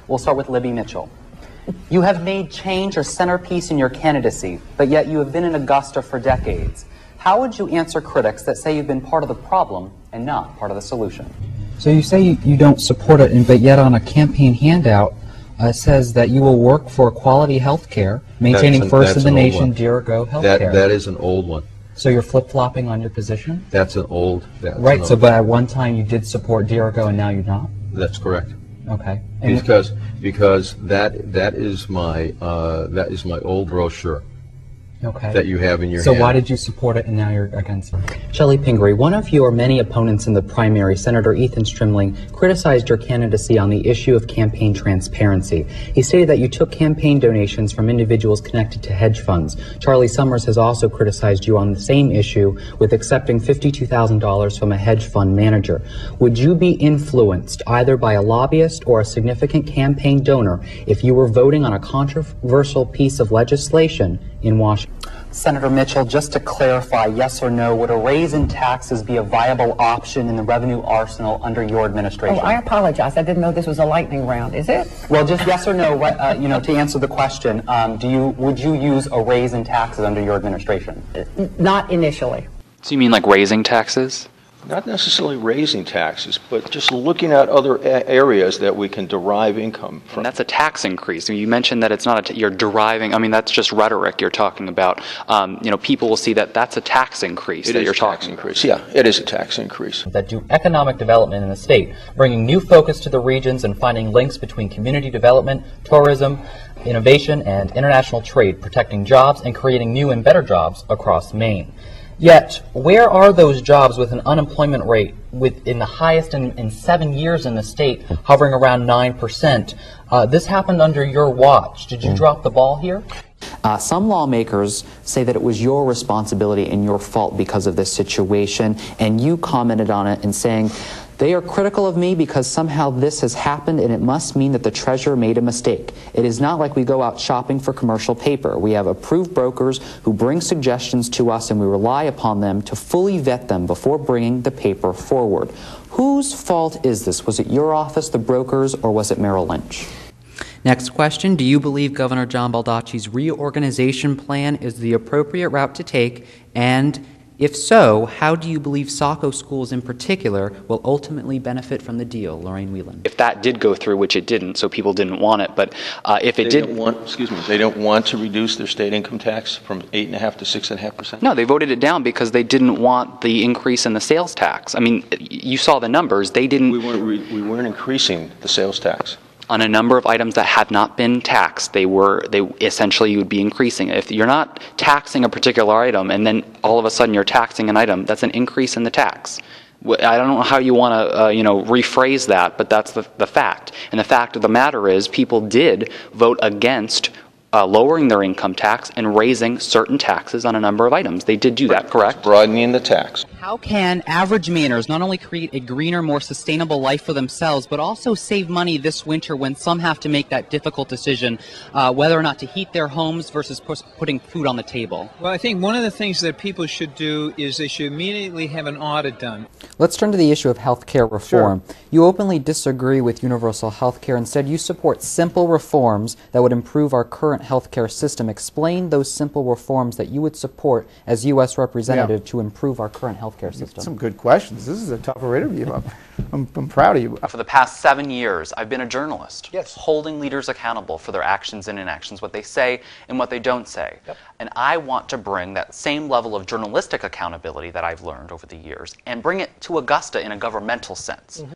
We'll start with Libby Mitchell. You have made change a centerpiece in your candidacy, but yet you have been in Augusta for decades. How would you answer critics that say you've been part of the problem and not part of the solution? So you say you don't support it, but yet on a campaign handout says that you will work for quality health care, maintaining first in the nation Dirigo health care. That is an old one. So you're flip-flopping on your position? That's an old. Right, so but at one time you did support Dirigo and now you're not? That's correct. Okay. And because that is my old brochure. Okay. That you have in your hand. So why did you support it and now you're against it? Shelley Pingree, one of your many opponents in the primary, Senator Ethan Strimling, criticized your candidacy on the issue of campaign transparency. He stated that you took campaign donations from individuals connected to hedge funds. Charlie Summers has also criticized you on the same issue with accepting $52,000 from a hedge fund manager. Would you be influenced either by a lobbyist or a significant campaign donor if you were voting on a controversial piece of legislation in Washington? Senator Mitchell, just to clarify, yes or no, would a raise in taxes be a viable option in the revenue arsenal under your administration? Oh, I apologize. I didn't know this was a lightning round. Is it? Well, just yes or no. To answer the question, would you use a raise in taxes under your administration? Not initially. So you mean like raising taxes? Not necessarily raising taxes, but just looking at other areas that we can derive income from. And that's a tax increase. I mean, you mentioned that it's not you're deriving. I mean, that's just rhetoric you're talking about. People will see that that's a tax increase that you're talking about. Yeah, it is a tax increase. That do economic development in the state, bringing new focus to the regions and finding links between community development, tourism, innovation, and international trade, protecting jobs and creating new and better jobs across Maine. Yet, where are those jobs with an unemployment rate in the highest in 7 years in the state, hovering around 9%? This happened under your watch. Did you drop the ball here? Some lawmakers say that it was your responsibility and your fault because of this situation, and you commented on it in saying, "They are critical of me because somehow this has happened, and it must mean that the treasurer made a mistake. It is not like we go out shopping for commercial paper. We have approved brokers who bring suggestions to us, and we rely upon them to fully vet them before bringing the paper forward." Whose fault is this? Was it your office, the brokers, or was it Merrill Lynch? Next question, do you believe Governor John Baldacci's reorganization plan is the appropriate route to take? And if so, how do you believe Saco schools in particular will ultimately benefit from the deal? Lorraine Whelan. If that did go through, which it didn't, so people didn't want it, but if it did... They don't want to reduce their state income tax from 8.5% to 6.5%? No, they voted it down because they didn't want the increase in the sales tax. I mean, you saw the numbers. They didn't... We weren't increasing the sales tax. On a number of items that had not been taxed, they essentially you would be increasing. If you're not taxing a particular item and then all of a sudden you're taxing an item, that's an increase in the tax. I don't know how you want to rephrase that, but that's the fact. And the fact of the matter is people did vote against lowering their income tax and raising certain taxes on a number of items. They did do that, correct? Broadening the tax. How can average Mainers not only create a greener, more sustainable life for themselves, but also save money this winter when some have to make that difficult decision whether or not to heat their homes versus putting food on the table? Well, I think one of the things that people should do is they should immediately have an audit done. Let's turn to the issue of health care reform. Sure. You openly disagree with universal health care. Instead, you support simple reforms that would improve our current health care system. Explain those simple reforms that you would support as U.S. representative to improve our current health care system. Some good questions. This is a tougher interview. I'm proud of you. For the past 7 years, I've been a journalist, yes, holding leaders accountable for their actions and inactions, what they say and what they don't say. Yep. And I want to bring that same level of journalistic accountability that I've learned over the years and bring it to Augusta in a governmental sense. Mm-hmm.